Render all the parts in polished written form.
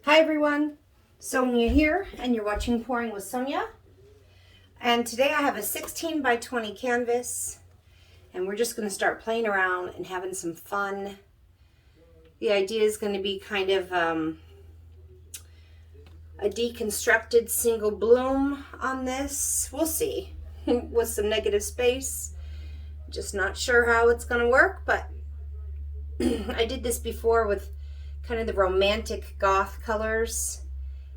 Hi everyone, Sonia here, and you're watching Pouring with Sonia. And today I have a 16 by 20 canvas, and we're just going to start playing around and having some fun. The idea is going to be kind of a deconstructed single bloom on this. We'll see, with some negative space. Just not sure how it's going to work, but I did this before with kind of the romantic goth colors,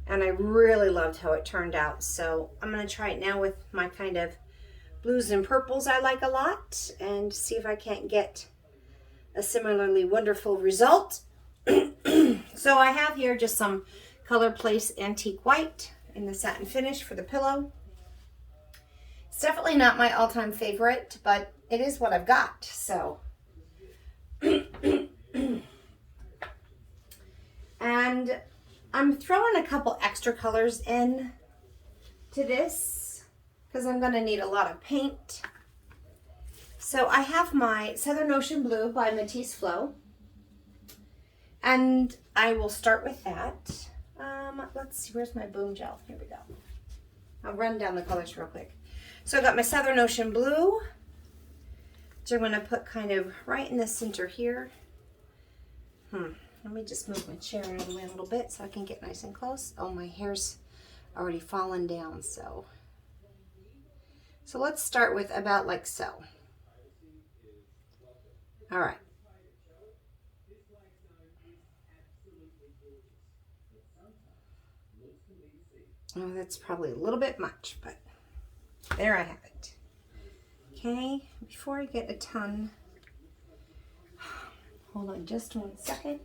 and I really loved how it turned out. So I'm going to try it now with my kind of blues and purples I like a lot, and see if I can't get a similarly wonderful result. So I have here just some Color Place Antique White in the satin finish for the pillow. It's definitely not my all-time favorite, but it is what I've got. So and I'm throwing a couple extra colors in to this because I'm going to need a lot of paint. So I have my Southern Ocean Blue by Matisse Flow, and I will start with that. Let's see, where's my Boom Gel? Here we go. I'll run down the colors real quick. So I got my Southern Ocean Blue, which I'm going to put kind of right in the center here. Let me just move my chair out of the way a little bit so I can get nice and close. Oh, my hair's already fallen down, so let's start with about like so. All right. Oh, that's probably a little bit much, but there I have it. Okay, before I get a ton, hold on just 1 second.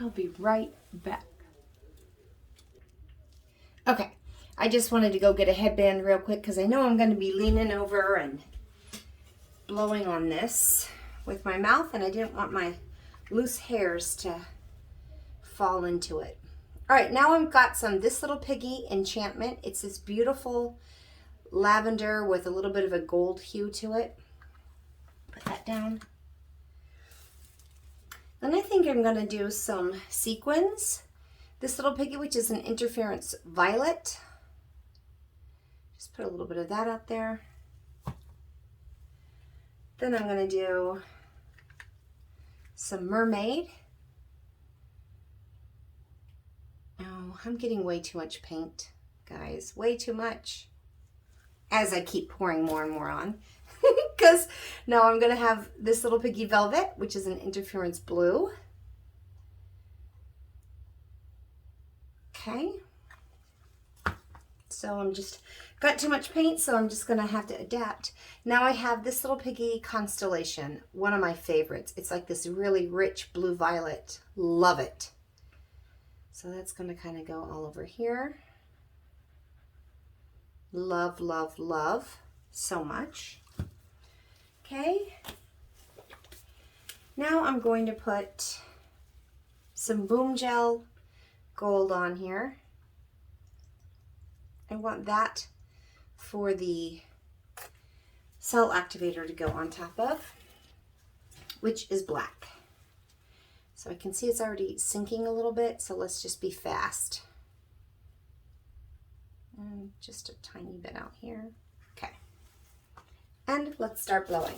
I'll be right back. Okay, I just wanted to go get a headband real quick because I know I'm going to be leaning over and blowing on this with my mouth, and I didn't want my loose hairs to fall into it. All right, now I've got this little piggy Enchantment. It's this beautiful lavender with a little bit of a gold hue to it. Put that down. Then I think I'm going to do some Sequins. This little piggy, which is an interference violet. Just put a little bit of that out there. Then I'm going to do some Mermaid. Oh, I'm getting way too much paint, guys. Way too much. As I keep pouring more and more on. Because now I'm going to have this little piggy Velvet, which is an interference blue. Okay. So I'm just got too much paint, so I'm just going to have to adapt. Now I have this little piggy Constellation, one of my favorites. It's like this really rich blue violet. Love it. So that's going to kind of go all over here. Love, love, love so much. Okay. Now I'm going to put some Boom Gel Gold on here. I want that for the cell activator to go on top of, which is black. So I can see it's already sinking a little bit, so let's just be fast. And just a tiny bit out here. Okay. And let's start blowing.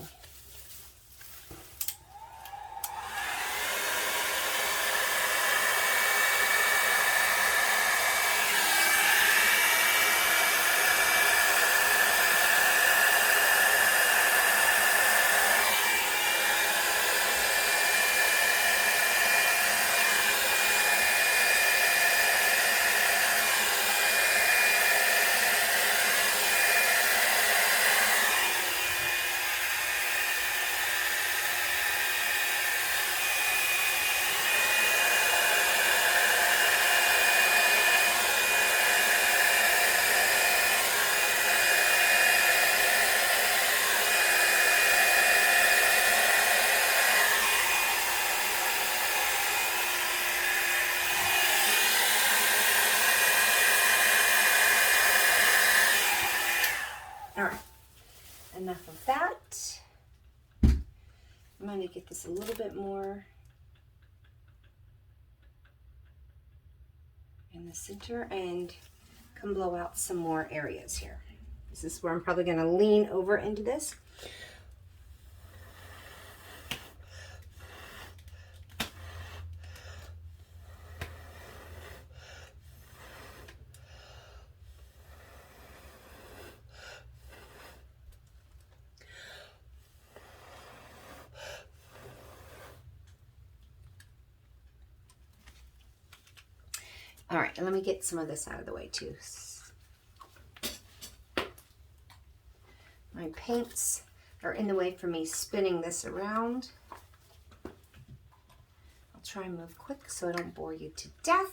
All right, enough of that. I'm going to get this a little bit more in the center and come blow out some more areas here. This is where I'm probably going to lean over into this. All right, let me get some of this out of the way too. My paints are in the way for me spinning this around. I'll try and move quick so I don't bore you to death.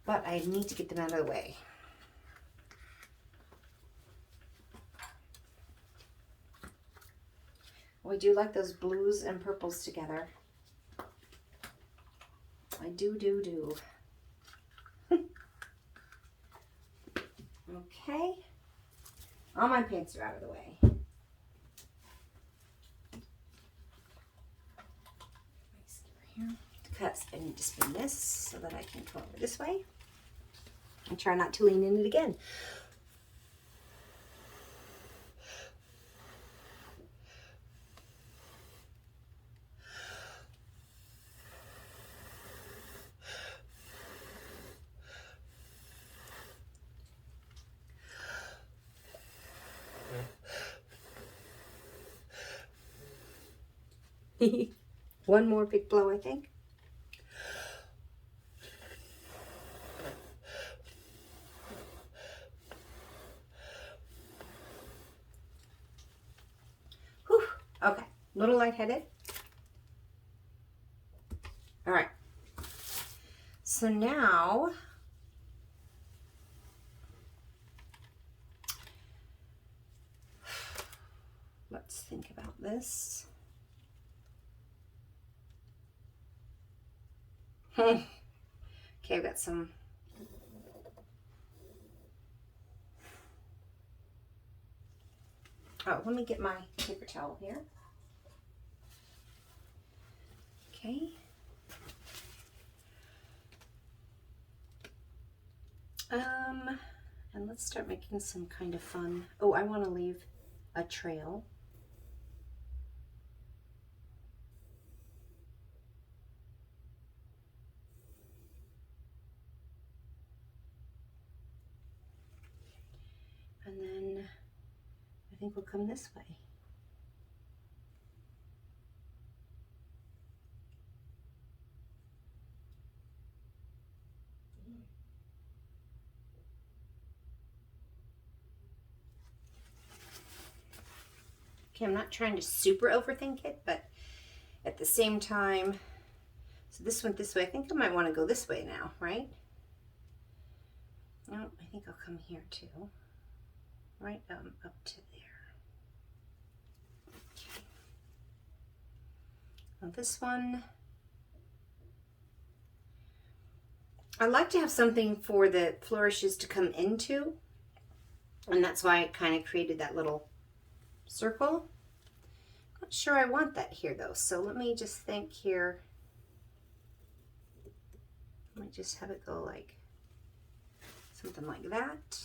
But I need to get them out of the way. We do like those blues and purples together. I do. Okay. All my paints are out of the way. Because I need to spin this so that I can come over this way. And try not to lean in it again. One more big blow, I think. Whew. Okay, a little lightheaded. All right. So now, let's think about this. Okay, I've got some. Oh, let me get my paper towel here. Okay. And let's start making some kind of fun. Oh, I want to leave a trail. And then I think we'll come this way. Okay, I'm not trying to super overthink it, but at the same time, so this went this way. I think I might want to go this way now, right? No, I think I'll come here too. Right up to there. Okay. Now this one, I like to have something for the flourishes to come into, and that's why I kind of created that little circle. Not sure I want that here though, so let me just think here. I might just have it go like something like that.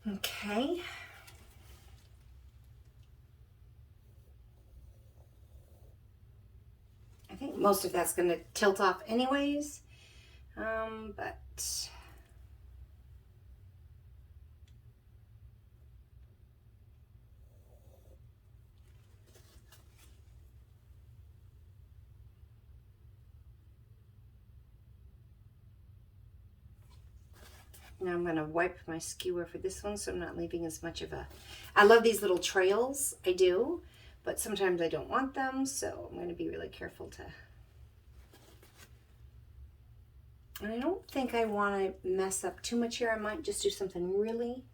Okay. I think most of that's going to tilt off anyways, but now I'm going to wipe my skewer for this one so I'm not leaving as much of a... I love these little trails, I do, but sometimes I don't want them, so I'm going to be really careful to... And I don't think I want to mess up too much here. I might just do something really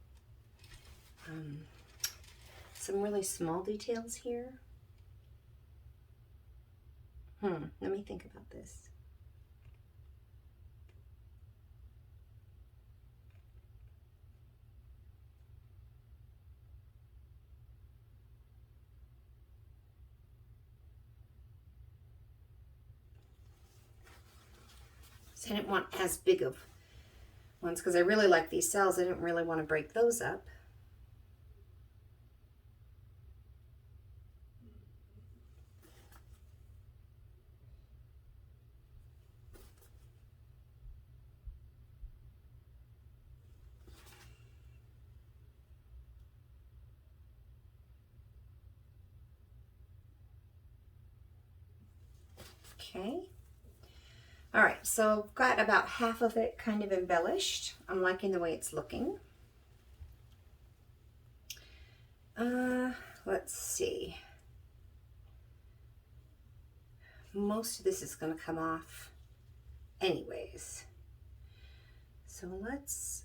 some really small details here. Let me think about this. So I didn't want as big of ones because I really like these cells. I didn't really want to break those up. Okay. All right, so I've got about half of it kind of embellished. I'm liking the way it's looking. Let's see. Most of this is going to come off anyways. So let's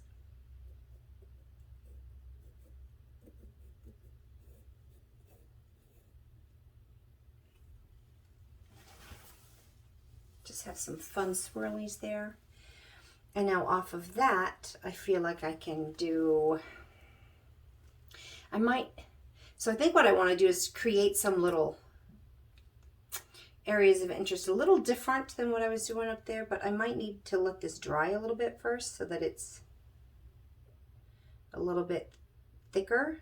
just have some fun swirlies there. And now off of that, I feel like I can do, so I think what I want to do is create some little areas of interest, a little different than what I was doing up there, but I might need to let this dry a little bit first so that it's a little bit thicker.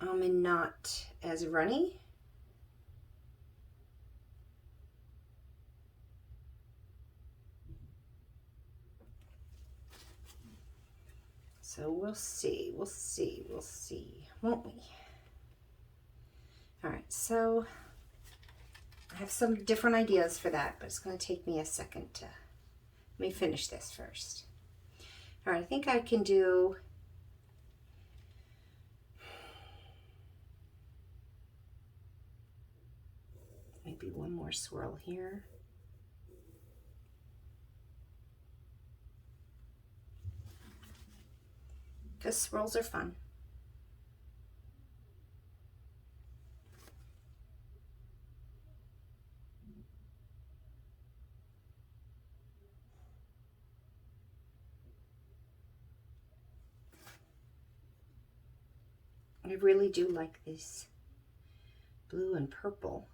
And not as runny. So we'll see, won't we? All right, so I have some different ideas for that, but it's going to take me a second to, let me finish this first. All right, I think I can do maybe one more swirl here. Because swirls are fun. I really do like this blue and purple.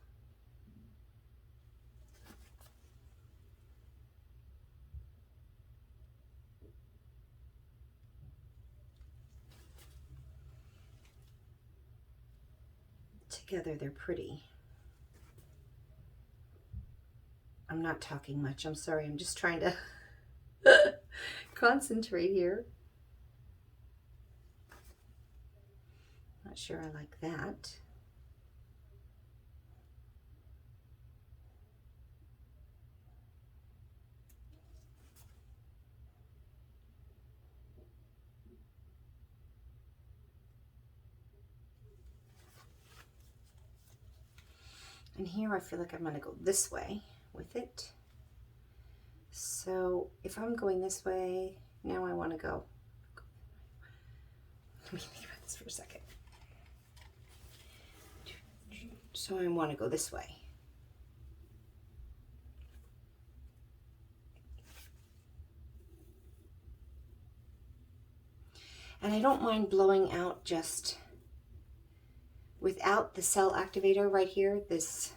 Together they're pretty. I'm not talking much, I'm sorry, I'm just trying to concentrate here. Not sure I like that. And here I feel like I'm going to go this way with it. So if I'm going this way, now I want to go. Let me think about this for a second. So I want to go this way. And I don't mind blowing out just without the cell activator right here, this,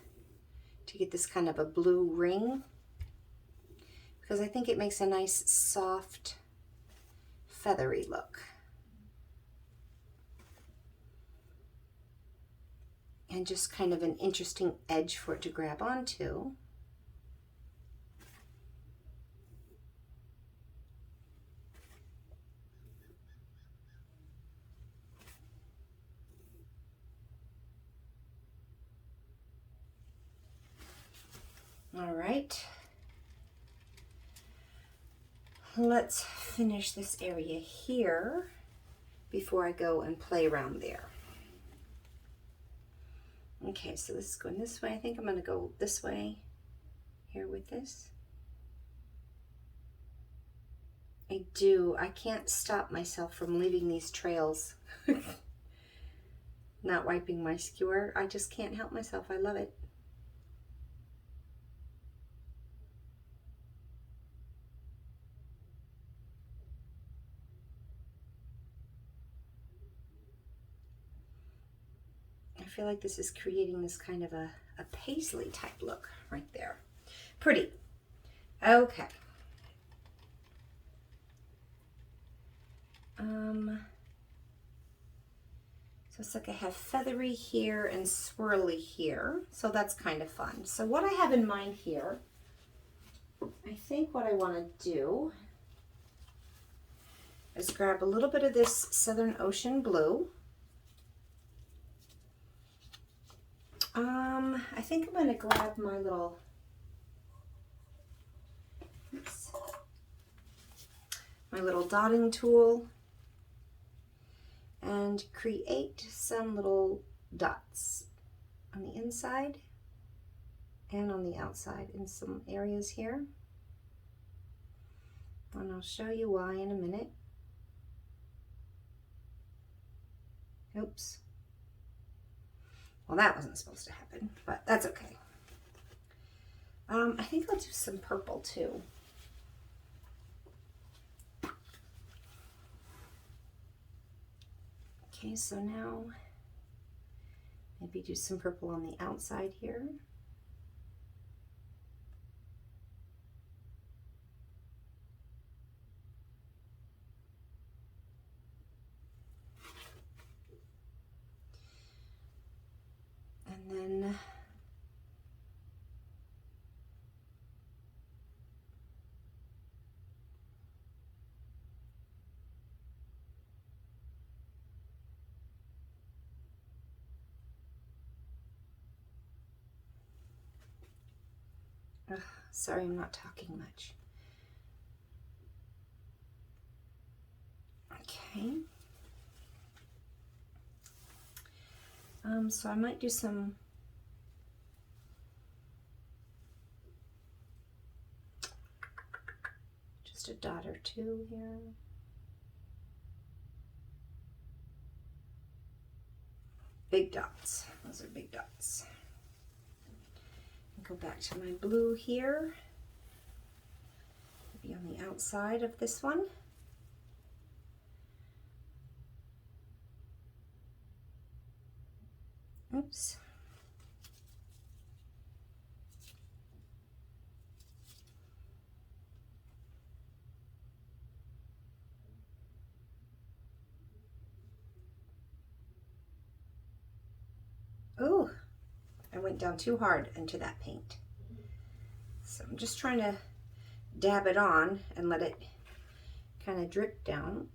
to get this kind of a blue ring, because I think it makes a nice soft feathery look. And just kind of an interesting edge for it to grab onto. All right, let's finish this area here before I go and play around there. Okay, so this is going this way. I think I'm going to go this way here with this. I do. I can't stop myself from leaving these trails. Not wiping my skewer. I just can't help myself. I love it. I feel like this is creating this kind of a paisley type look right there. Pretty. Okay. So it's like I have feathery here and swirly here. So that's kind of fun. So what I have in mind here, I think what I want to do is grab a little bit of this Southern Ocean blue. I think I'm going to grab my little, my little dotting tool and create some little dots on the inside and on the outside in some areas here. And I'll show you why in a minute. Oops. Well, that wasn't supposed to happen, but that's okay. I think I'll do some purple too. Okay, so now maybe do some purple on the outside here. And then sorry, I'm not talking much. Okay. So I might do some just a dot or two here. Big dots. Those are big dots. Go back to my blue here. Maybe on the outside of this one. Oops. Ooh, I went down too hard into that paint. So I'm just trying to dab it on and let it kind of drip down.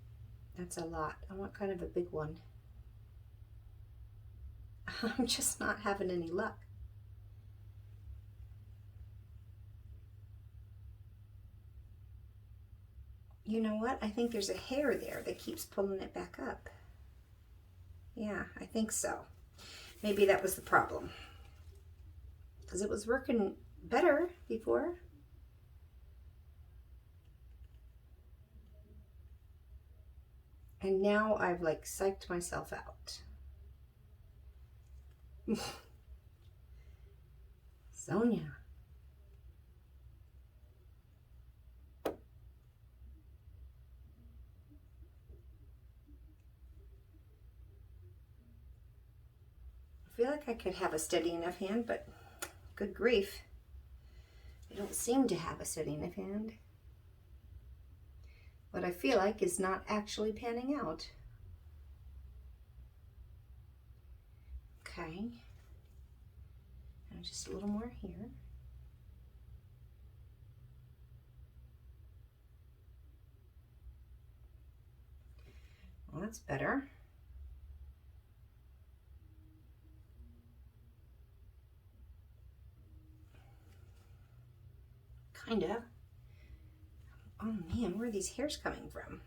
That's a lot. I want kind of a big one. I'm just not having any luck. You know what? I think there's a hair there that keeps pulling it back up. Yeah, I think so. Maybe that was the problem. Because it was working better before. And now I've like psyched myself out. Sonia. I feel like I could have a steady enough hand, but good grief. I don't seem to have a steady enough hand. What I feel like is not actually panning out. Okay. And just a little more here. Well, that's better. Kind of. Oh man, where are these hairs coming from?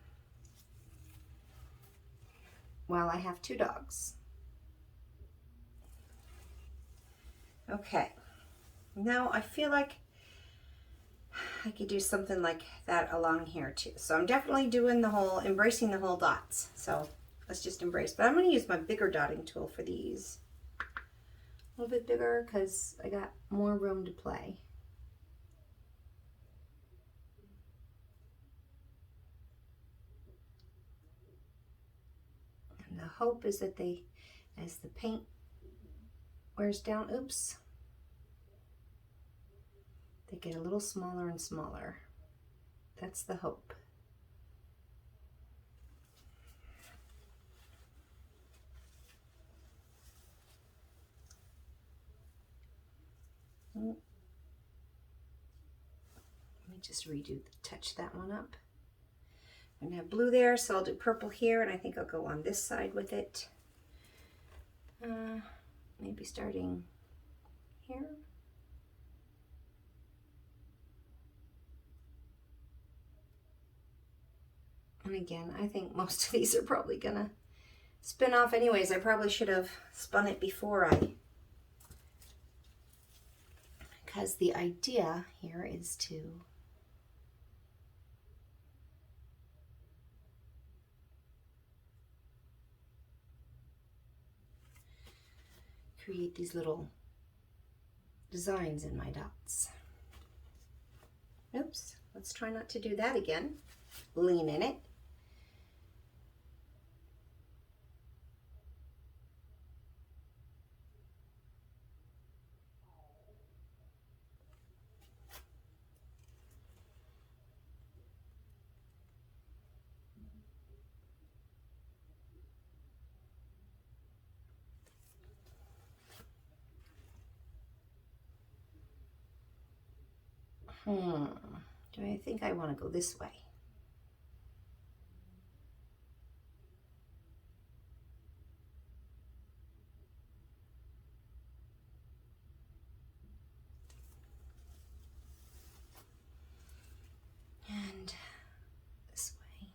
Well, I have two dogs. Okay. Now I feel like I could do something like that along here too. So I'm definitely doing the whole, embracing the whole dots. So let's just embrace. But I'm going to use my bigger dotting tool for these. A little bit bigger because I got more room to play. And the hope is that they, as the paint wears down, oops, they get a little smaller and smaller. That's the hope. Let me just touch that one up. I'm gonna have blue there, so I'll do purple here, and I think I'll go on this side with it. Maybe starting here. And again, I think most of these are probably gonna spin off anyways. I probably should have spun it before because the idea here is to create these little designs in my dots. Oops, let's try not to do that again. Lean in it. Do I think I want to go this way? And this way.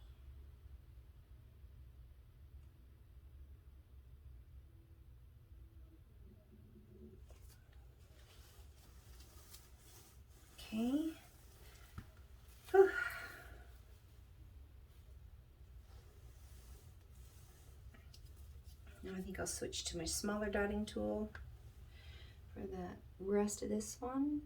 Okay. Whew. Now I think I'll switch to my smaller dotting tool for the rest of this one.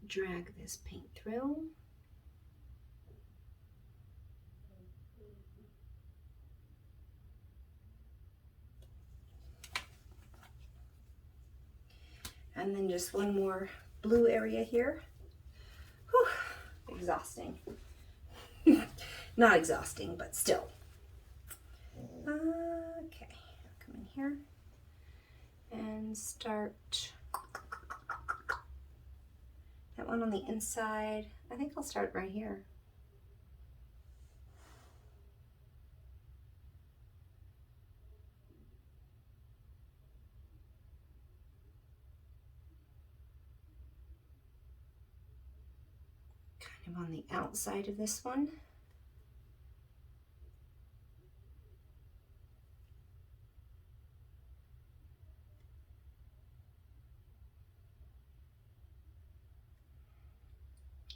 Drag this paint through. And then just one more blue area here. Whew, exhausting. Not exhausting, but still. Okay, I'll come in here and start that one on the inside. I think I'll start right here. Kind of on the outside of this one.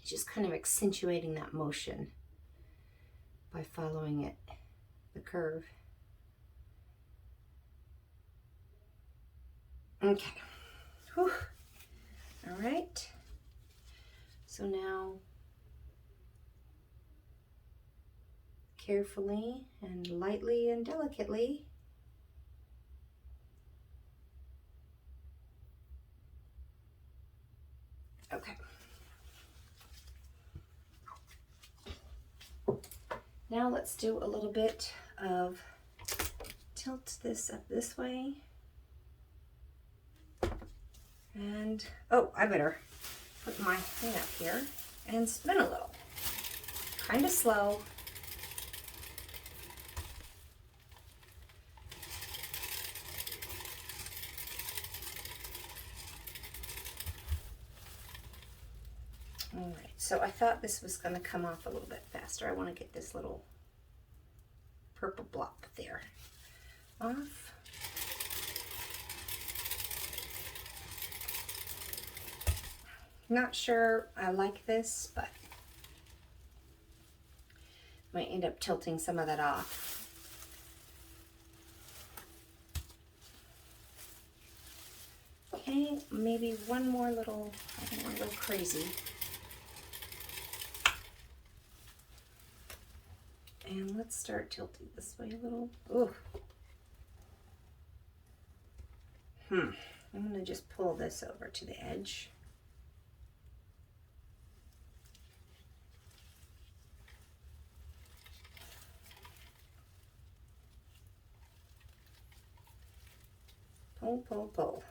Just kind of accentuating that motion by following it, the curve. Okay. Whew. All right. So now, carefully and lightly and delicately, okay. Now let's do a little bit of, tilt this up this way. And, oh, I better put my hand up here and spin a little. Kind of slow. So I thought this was going to come off a little bit faster. I want to get this little purple blob there off. Not sure I like this, but might end up tilting some of that off. Okay, maybe one more little, I don't want to go crazy. And let's start tilting this way a little. Ooh. I'm going to just pull this over to the edge. Pull, pull, pull.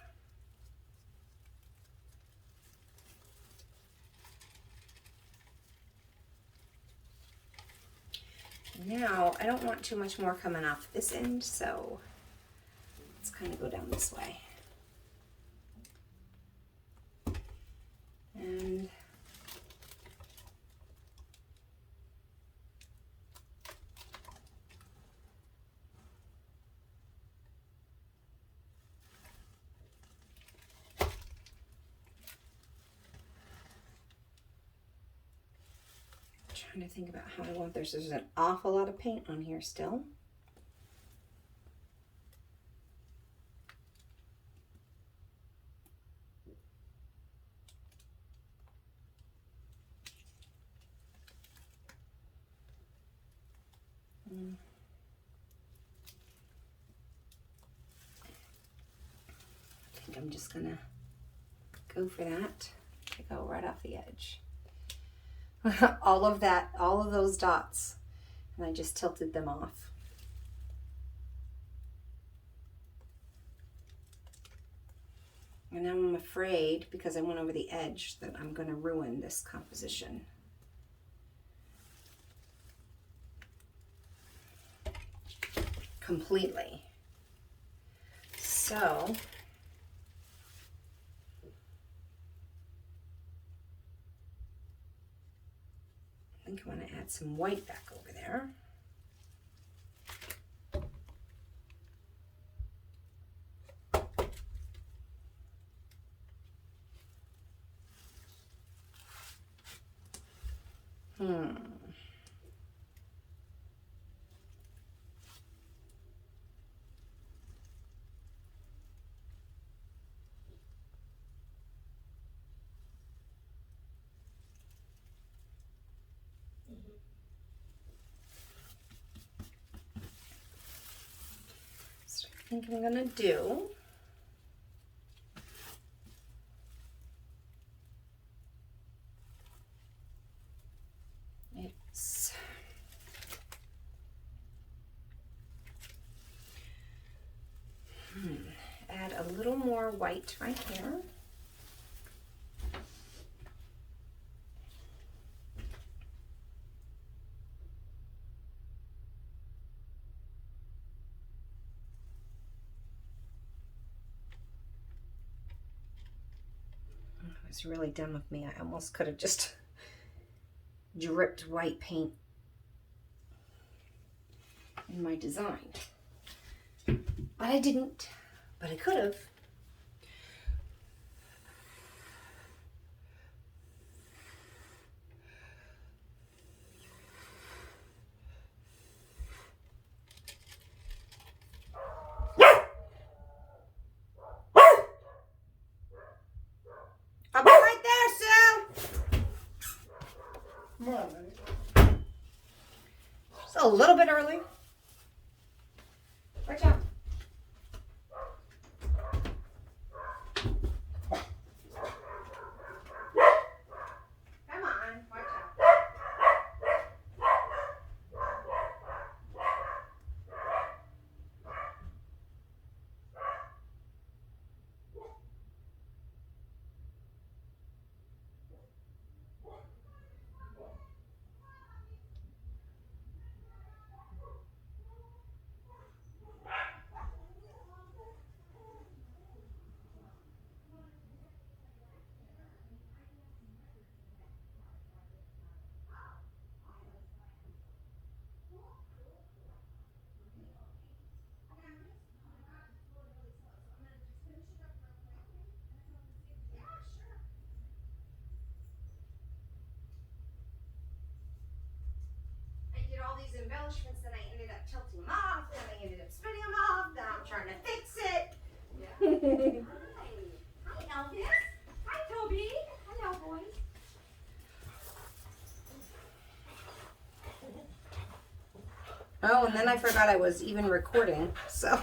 Now, I don't want too much more coming off this end, so let's kind of go down this way. And trying to think about how I want this. There's an awful lot of paint on here still. I think I'm just gonna go for that. To go right off the edge. all of those dots, and I just tilted them off. And now I'm afraid, because I went over the edge, that I'm going to ruin this composition. Completely. So I think I want to add some white back over there. So I think I'm gonna do add a little more white right here. It was really dumb of me. I almost could have just dripped white paint in my design. But I didn't. But I could have. I'll be right there, Sue. Come on, honey. Just a little bit early. Watch out. Come on, watch out. embellishments, then I ended up tilting them off, then I ended up spinning them off, then I'm trying to fix it. Yeah. Hi, Elvis. Hi, Toby. Hello, boys. Oh, and then I forgot I was even recording, so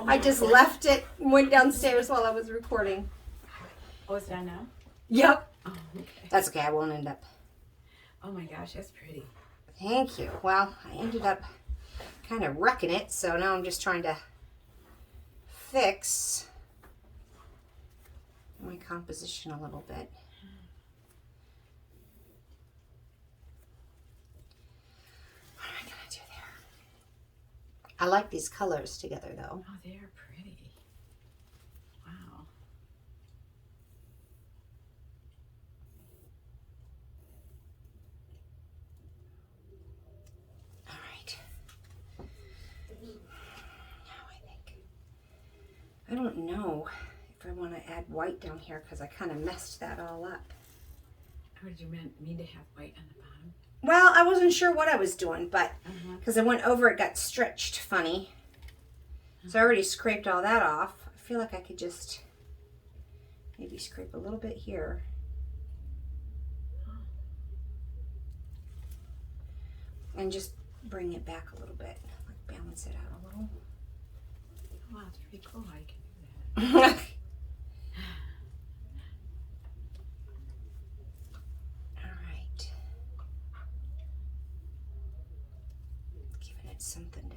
I just left it, went downstairs while I was recording. Oh, it's done now? Yep. Oh, okay. That's okay, I won't end up. Oh my gosh, that's pretty. Thank you. Well, I ended up kind of wrecking it, so now I'm just trying to fix my composition a little bit. What am I going to do there? I like these colors together, though. Oh, they are pretty. Wow. All right. Now I don't know if I want to add white down here because I kind of messed that all up. Oh, did you mean to have white on the bottom? Well, I wasn't sure what I was doing, but because I went over, it got stretched funny. So I already scraped all that off. I feel like I could just maybe scrape a little bit here. And just bring it back a little bit, like balance it out a little. Oh, wow, it's pretty cool how you can do that. All right. Giving it something to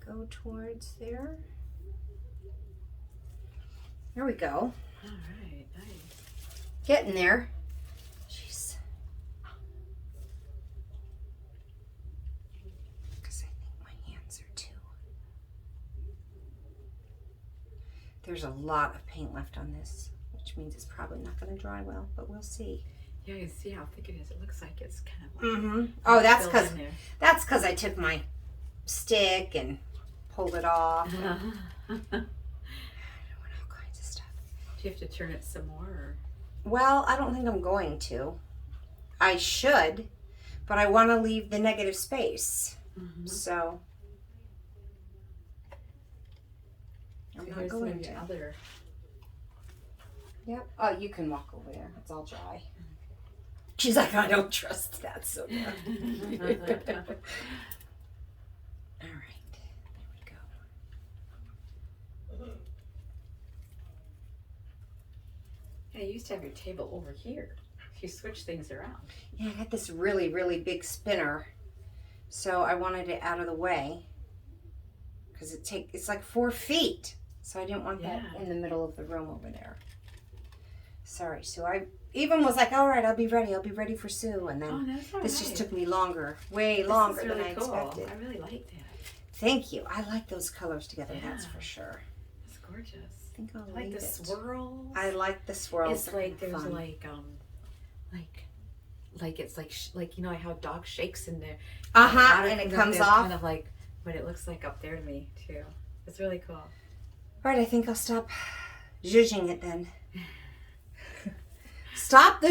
go towards there. There we go. All right, nice. Getting there. Jeez. Because I think my hands are too. There's a lot of paint left on this, which means it's probably not going to dry well, but we'll see. Yeah, you see how thick it is. It looks like it's kind of like Oh, that's because I took my stick and pulled it off. And I don't want all kinds of stuff. Do you have to turn it some more? Or? Well, I don't think I'm going to. I should, but I want to leave the negative space. So I'm not going to. Other. Yep. Oh, you can walk over there. It's all dry. She's like, I don't trust that, so yeah. All right. There we go. Yeah, you used to have your table over here. You switch things around. Yeah, I got this really, really big spinner, so I wanted it out of the way because it's like 4 feet, so I didn't want that in the middle of the room over there. Sorry, Sue. I even was like, all right, I'll be ready for Sue, and then this just took me longer, way longer than I expected. I really like that. Thank you. I like those colors together. That's for sure. It's gorgeous. I think I'll like the swirls. I like the swirls. It's like there's fun. like it's like you know how a dog shakes in there. And it comes off. Kind of like what it looks like up there to me too. It's really cool. All right, I think I'll stop zhuzhing it then. Stop the